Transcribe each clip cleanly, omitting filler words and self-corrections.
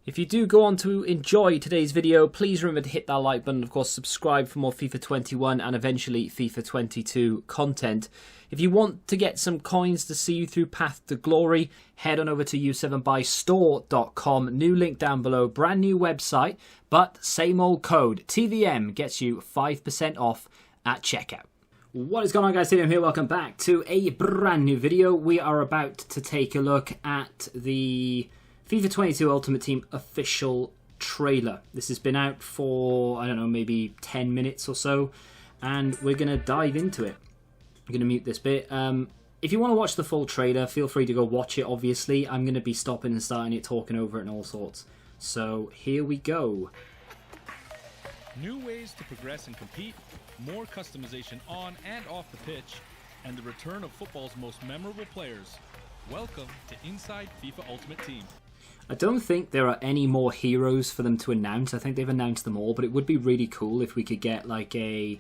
If you do go on to enjoy today's video, please remember to hit that like button. Of course, subscribe for more FIFA 21 and eventually FIFA 22 content. If you want to get some coins to see you through Path to Glory, head on over to u7buystore.com. New link down below, brand new website, but same old code. TVM gets you 5% off at checkout. What is going on, guys? TVM here. Welcome back to a brand new video. We are about to take a look at the FIFA 22 Ultimate Team official trailer. This has been out for, I don't know, maybe 10 minutes or so, and we're going to dive into it. I'm going to mute this bit. If you want to watch the full trailer, feel free to go watch it, obviously. I'm going to be stopping and starting it, talking over it and all sorts. So, here we go. New ways to progress and compete, more customization on and off the pitch, and the return of football's most memorable players. Welcome to Inside FIFA Ultimate Team. I don't think there are any more heroes for them to announce. I think they've announced them all, but it would be really cool if we could get like I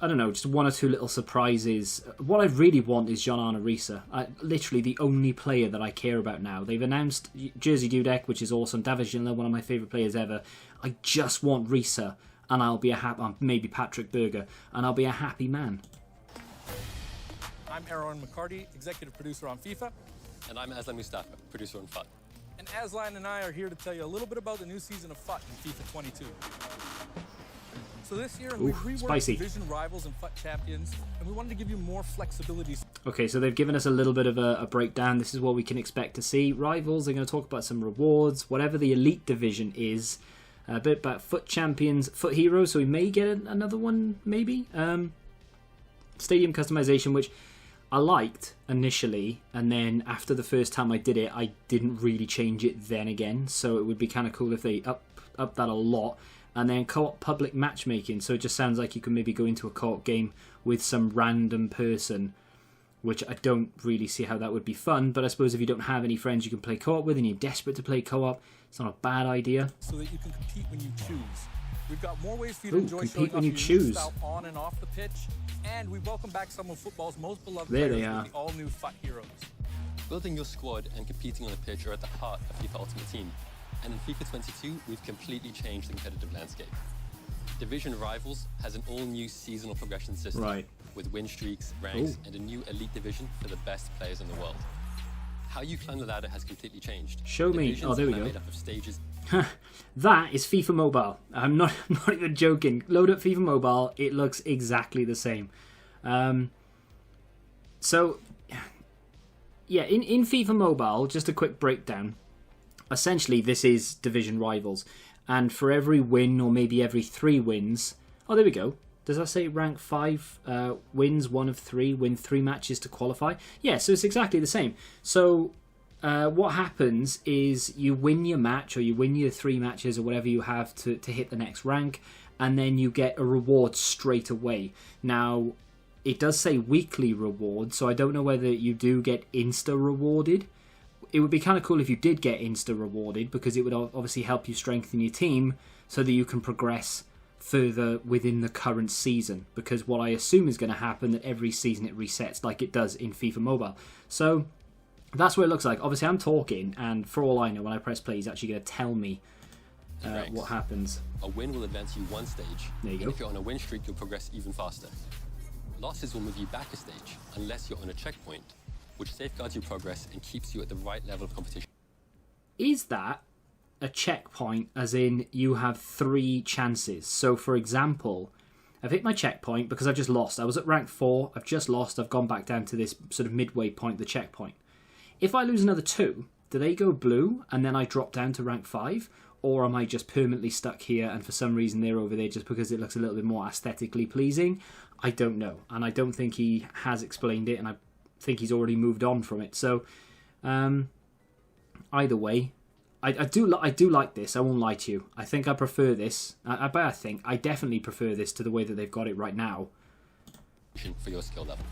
don't know, just one or two little surprises. What I really want is John Arisa. Literally the only player that I care about now. They've announced Jersey Dudek, which is awesome. David Ginola, one of my favourite players ever. I just want Risa, and I'll be a happy, maybe Patrick Berger, and I'll be a happy man. I'm Aaron McCarty, executive producer on FIFA. And I'm Aslan Mustafa, producer on FUT. And Aslan and I are here to tell you a little bit about the new season of FUT in FIFA 22. So this year, we've reworked division rivals and FUT champions, and we wanted to give you more flexibility. Okay, so they've given us a little bit of a breakdown. This is what we can expect to see. Rivals, they're going to talk about some rewards, whatever the elite division is. A bit about FUT champions, FUT heroes, so we may get another one, maybe. Stadium customization, which I liked initially, and then after the first time I did it, I didn't really change it then again. So it would be kind of cool if they up that a lot. And then co-op public matchmaking, so it just sounds like you can maybe go into a co-op game with some random person, which I don't really see how that would be fun. But I suppose if you don't have any friends you can play co-op with and you're desperate to play co-op, it's not a bad idea. So that you can compete when you choose. We've got more ways for you to enjoy compete showing when off you your new choose. style on and off the pitch. And we welcome back some of football's most beloved There players they are. with the all-new FUT heroes. Building your squad and competing on the pitch are at the heart of FIFA Ultimate Team. And in FIFA 22, we've completely changed the competitive landscape. Division Rivals has an all-new seasonal progression system with win streaks, ranks, and a new elite division for the best players in the world. How you climb the ladder has completely changed. Show me. Divisions Oh, there we go. made up of stages. That is FIFA Mobile. I'm not even joking. Load up FIFA Mobile. It looks exactly the same. So, yeah, in FIFA Mobile, just a quick breakdown. Essentially, this is Division Rivals. And for every win, or maybe every 3 wins... Oh, there we go. Does that say rank 5 wins 1 of 3, win 3 matches to qualify? Yeah, so it's exactly the same. So what happens is you win your match, or you win your 3 matches, or whatever you have to hit the next rank, and then you get a reward straight away. Now, it does say weekly reward, so I don't know whether you do get insta-rewarded. It would be kind of cool if you did get insta-rewarded, because it would obviously help you strengthen your team so that you can progress further within the current season, because what I assume is going to happen that every season it resets like it does in FIFA Mobile. So that's what it looks like. Obviously I'm talking, and for all I know, when I press play he's actually going to tell me what happens. A win will advance you 1 stage. There you go. And if you're on a win streak, you'll progress even faster. Losses will move you back a stage unless you're on a checkpoint, which safeguards your progress and keeps you at the right level of competition. Is that a checkpoint, as in you have 3 chances? So for example, I've hit my checkpoint because I've just lost. I was at rank 4, I've just lost, I've gone back down to this sort of midway point, the checkpoint. If I lose another 2, do they go blue and then I drop down to rank 5? Or am I just permanently stuck here and for some reason they're over there just because it looks a little bit more aesthetically pleasing? I don't know, and I don't think he has explained it, and I think he's already moved on from it. So either way, I do like this. I won't lie to you. I think I prefer this. I definitely prefer this to the way that they've got it right now. For your skill level.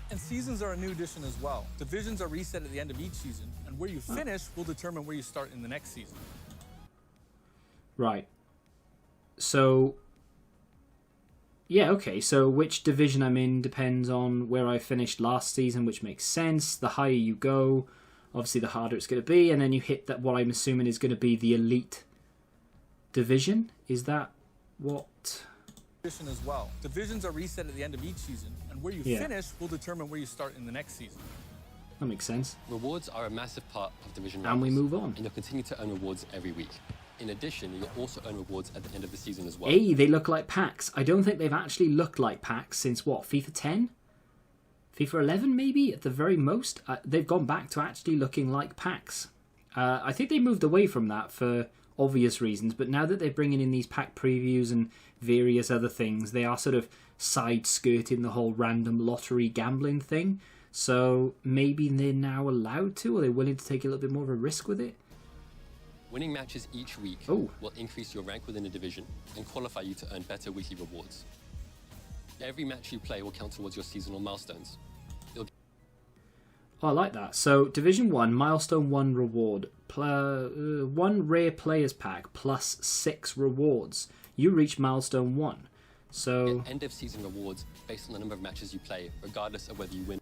And seasons are a new addition as well. Divisions are reset at the end of each season, and where you finish will determine where you start in the next season. Right. So, yeah, okay. So which division I'm in depends on where I finished last season, which makes sense. The higher you go, obviously the harder it's going to be, and then you hit that what I'm assuming is going to be the elite division. Is that what? As well. Divisions are reset at the end of each season, and where you finish will determine where you start in the next season. That makes sense. Rewards are a massive part of Division And we Rivals, move on. and you'll continue to earn rewards every week. In addition, you'll also earn rewards at the end of the season as well. Hey, they look like packs. I don't think they've actually looked like packs since what, FIFA 10? FIFA 11 maybe, at the very most? They've gone back to actually looking like packs. I think they moved away from that for obvious reasons, but now that they're bringing in these pack previews and various other things, they are sort of side-skirting the whole random lottery gambling thing. So maybe they're now allowed to, or they're willing to take a little bit more of a risk with it. Winning matches each week will increase your rank within a division and qualify you to earn better weekly rewards. Every match you play will count towards your seasonal milestones. Oh, I like that. So, Division 1, Milestone 1 reward. 1 rare players pack plus 6 rewards. You reach Milestone 1. So, get end of season rewards based on the number of matches you play, regardless of whether you win.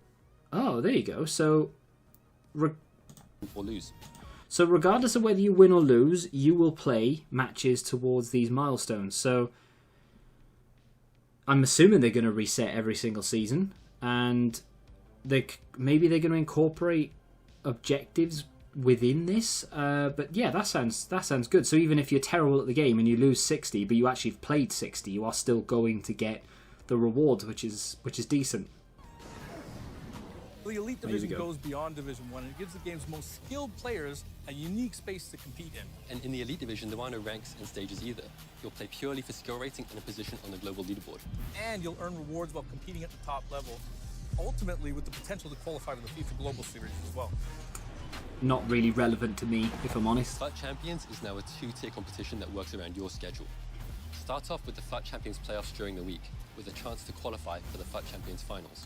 Oh, there you go. So, or lose. So regardless of whether you win or lose, you will play matches towards these milestones. So I'm assuming they're going to reset every single season, and maybe they're going to incorporate objectives within this. But yeah, that sounds good. So even if you're terrible at the game and you lose 60, but you actually have played 60, you are still going to get the rewards, which is decent. The Elite Division goes beyond Division 1 and it gives the game's most skilled players a unique space to compete in. And in the Elite Division, there are no ranks and stages either. You'll play purely for skill rating and a position on the global leaderboard. And you'll earn rewards while competing at the top level, ultimately with the potential to qualify to the FIFA Global Series as well. Not really relevant to me, if I'm honest. FUT Champions is now a 2-tier competition that works around your schedule. Start off with the FUT Champions playoffs during the week, with a chance to qualify for the FUT Champions finals.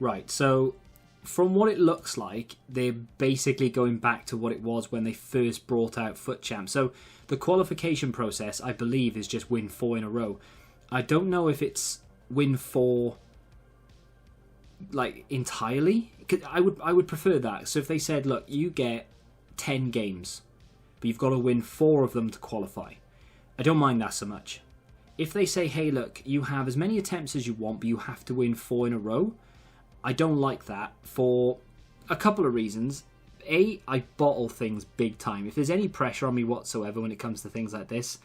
Right, so from what it looks like, they're basically going back to what it was when they first brought out FUT Champ. So the qualification process, I believe, is just win 4 in a row. I don't know if it's win 4 like entirely. I would prefer that. So if they said, look, you get 10 games, but you've got to win 4 of them to qualify, I don't mind that so much. If they say, hey, look, you have as many attempts as you want, but you have to win 4 in a row, I don't like that for a couple of reasons. A, I bottle things big time. If there's any pressure on me whatsoever when it comes to things like this,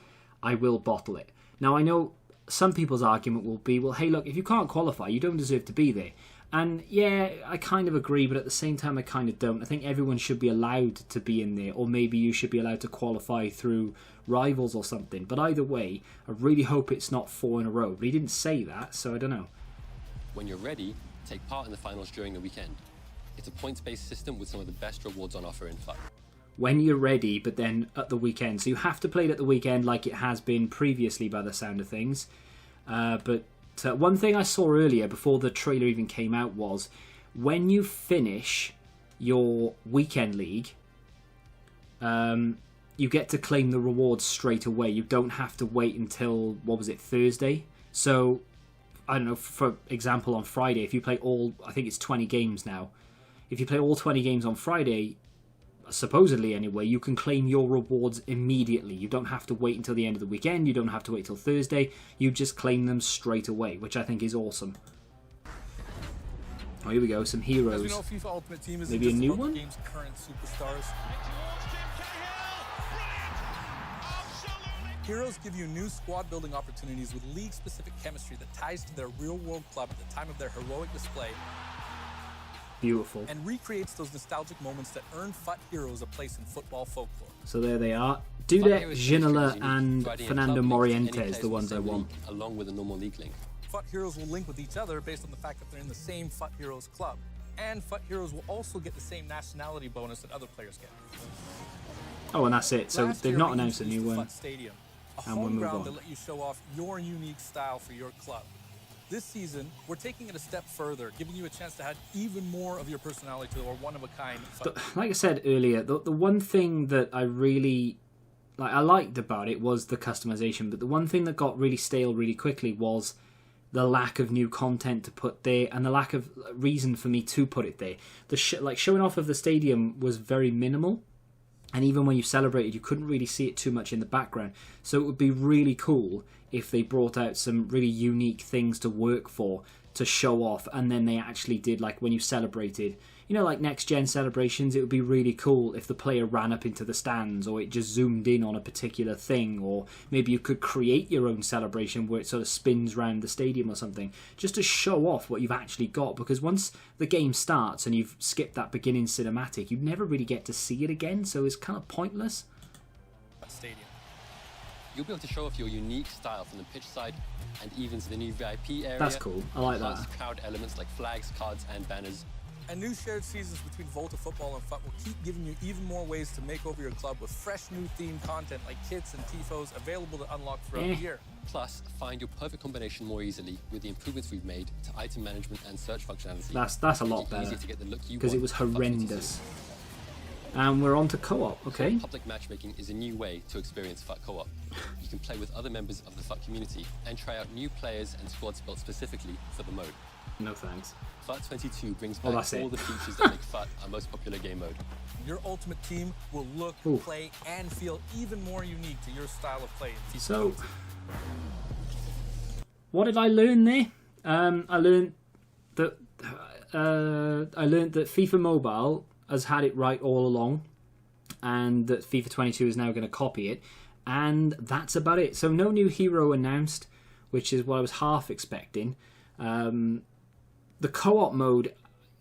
I will bottle it. Now, I know some people's argument will be, well, hey, look, if you can't qualify, you don't deserve to be there. And yeah, I kind of agree, but at the same time, I kind of don't. I think everyone should be allowed to be in there, or maybe you should be allowed to qualify through rivals or something. But either way, I really hope it's not 4 in a row. But he didn't say that, so I don't know. When you're ready, take part in the finals during the weekend. It's a points-based system with some of the best rewards on offer in FUT. When you're ready, but then at the weekend. So you have to play it at the weekend like it has been previously by the sound of things. But one thing I saw earlier, before the trailer even came out, was when you finish your weekend league, you get to claim the rewards straight away. You don't have to wait until, Thursday? So I don't know, for example, on Friday, if you play I think it's 20 games now. If you play all 20 games on Friday, supposedly anyway, you can claim your rewards immediately. You don't have to wait until the end of the weekend. You don't have to wait till Thursday. You just claim them straight away, which I think is awesome. Oh, here we go, some heroes. As we know, FIFA Ultimate Team is maybe a new one? The game's current superstars. Heroes give you new squad building opportunities with league-specific chemistry that ties to their real-world club at the time of their heroic display. Beautiful. And recreates those nostalgic moments that earn FUT heroes a place in football folklore. So there they are. Dudek, Ginola and Fernando Morientes, the ones I want. Along with a normal league link. FUT heroes will link with each other based on the fact that they're in the same FUT heroes club. And FUT heroes will also get the same nationality bonus that other players get. Oh, and that's it. So they've not announced a new one. Stadium, a home ground that let you show off your unique style for your club. This season, we're taking it a step further, giving you a chance to add even more of your personality to our one-of-a-kind. Like I said earlier, the one thing that I really I liked about it was the customization, but the one thing that got really stale really quickly was the lack of new content to put there and the lack of reason for me to put it there. The showing off of the stadium was very minimal, and even when you celebrated, you couldn't really see it too much in the background. So it would be really cool if they brought out some really unique things to work for, to show off, and then they actually did, like when you celebrated, you know, like next gen celebrations, it would be really cool if the player ran up into the stands, or it just zoomed in on a particular thing, or maybe you could create your own celebration where it sort of spins around the stadium or something, just to show off what you've actually got, because once the game starts and you've skipped that beginning cinematic, you never really get to see it again, so it's kind of pointless. Stadium. You'll be able to show off your unique style from the pitch side and even to the new VIP area. That's cool. I like that. Crowd elements like flags, cards, and banners. And new shared seasons between Volta Football and FUT will keep giving you even more ways to make over your club with fresh new themed content like kits and tifos available to unlock throughout the year. Plus, find your perfect combination more easily with the improvements we've made to item management and search functionality. That's a lot better, because it was horrendous. And we're on to co-op, okay? Public matchmaking is a new way to experience FUT co-op. You can play with other members of the FUT community and try out new players and squads built specifically for the mode. No thanks. FUT 22 brings back all the features that make FUT our most popular game mode. Your ultimate team will look, play, and feel even more unique to your style of play in FIFA. So, what did I learn there? I learned that FIFA Mobile has had it right all along, and that FIFA 22 is now going to copy it, and that's about it. So no new hero announced, which is what I was half expecting. The co-op mode,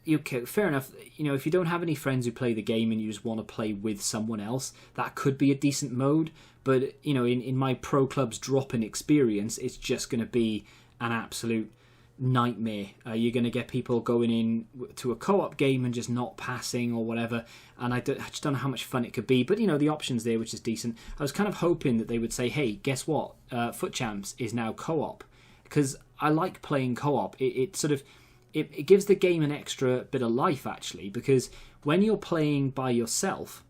okay, fair enough. You know, if you don't have any friends who play the game and you just want to play with someone else, that could be a decent mode. But, you know, in my pro club's drop-in experience, it's just going to be an absolute nightmare. You're going to get people going in to a co-op game and just not passing or whatever, and I just don't know how much fun it could be. But, you know, the option's there, which is decent. I was kind of hoping that they would say, hey, guess what? Foot Champs is now co-op, because I like playing co-op. It gives the game an extra bit of life, actually, because when you're playing by yourself,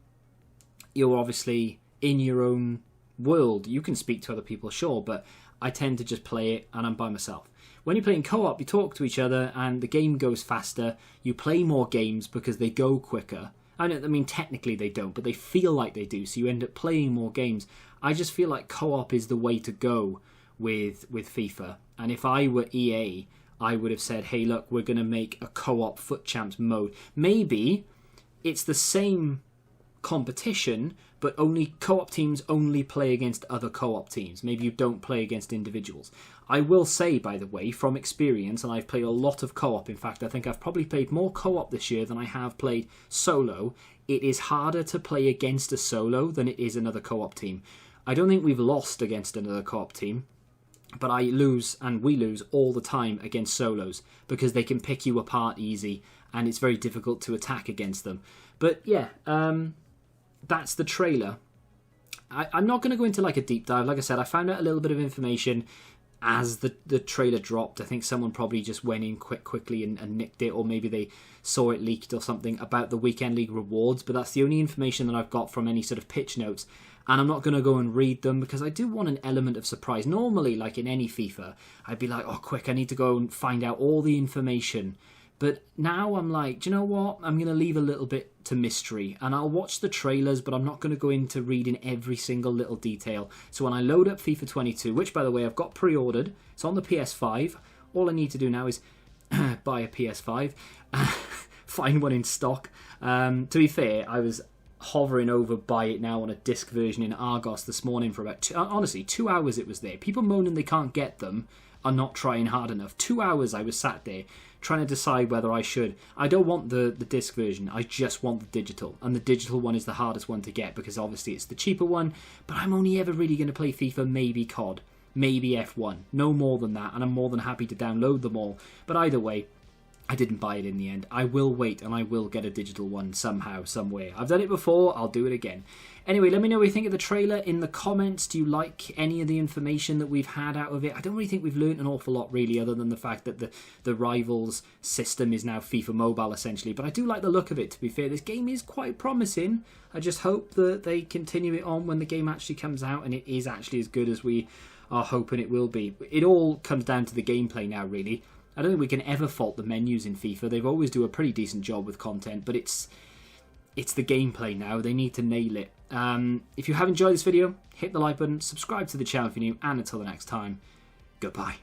you're obviously in your own world. You can speak to other people, sure, but I tend to just play it and I'm by myself. When you're playing co-op, you talk to each other and the game goes faster. You play more games because they go quicker. I mean, technically they don't, but they feel like they do, so you end up playing more games. I just feel like co-op is the way to go with FIFA. And if I were EA, I would have said, hey, look, we're going to make a co-op Foot Champs mode. Maybe it's the same competition, but only co-op teams only play against other co-op teams. Maybe you don't play against individuals. I will say, by the way, from experience, and I've played a lot of co-op. In fact, I think I've probably played more co-op this year than I have played solo. It is harder to play against a solo than it is another co-op team. I don't think we've lost against another co-op team, but I lose, and we lose all the time against solos, because they can pick you apart easy, and it's very difficult to attack against them. But yeah, that's the trailer. I'm not going to go into like a deep dive. Like I said, I found out a little bit of information as the trailer dropped. I think someone probably just went in quickly and nicked it, or maybe they saw it leaked or something about the Weekend League rewards, but that's the only information that I've got from any sort of pitch notes. And I'm not going to go and read them because I do want an element of surprise. Normally, like in any FIFA, I'd be like, oh, quick, I need to go and find out all the information. But now I'm like, do you know what? I'm going to leave a little bit to mystery. And I'll watch the trailers, but I'm not going to go into reading every single little detail. So when I load up FIFA 22, which, by the way, I've got pre-ordered. It's on the PS5. All I need to do now is buy a PS5. Find one in stock. To be fair, I was hovering over buy it now on a disc version in Argos this morning for about 2 hours. It was there. People moaning they can't get them are not trying hard enough. 2 hours I was sat there trying to decide whether I should. I don't want the disc version, I just want the digital, and the digital one is the hardest one to get because obviously it's the cheaper one, but I'm only ever really going to play FIFA, maybe COD, maybe F1, no more than that, and I'm more than happy to download them all. But either way, I didn't buy it in the end. I will wait and I will get a digital one somehow, somewhere. I've done it before, I'll do it again. Anyway, let me know what you think of the trailer in the comments. Do you like any of the information that we've had out of it? I don't really think we've learnt an awful lot, really, other than the fact that the Rivals system is now FIFA Mobile, essentially. But I do like the look of it, to be fair. This game is quite promising. I just hope that they continue it on when the game actually comes out and it is actually as good as we are hoping it will be. It all comes down to the gameplay now, really. I don't think we can ever fault the menus in FIFA. They always do a pretty decent job with content, but it's the gameplay now. They need to nail it. If you have enjoyed this video, hit the like button, subscribe to the channel if you're new, and until the next time, goodbye.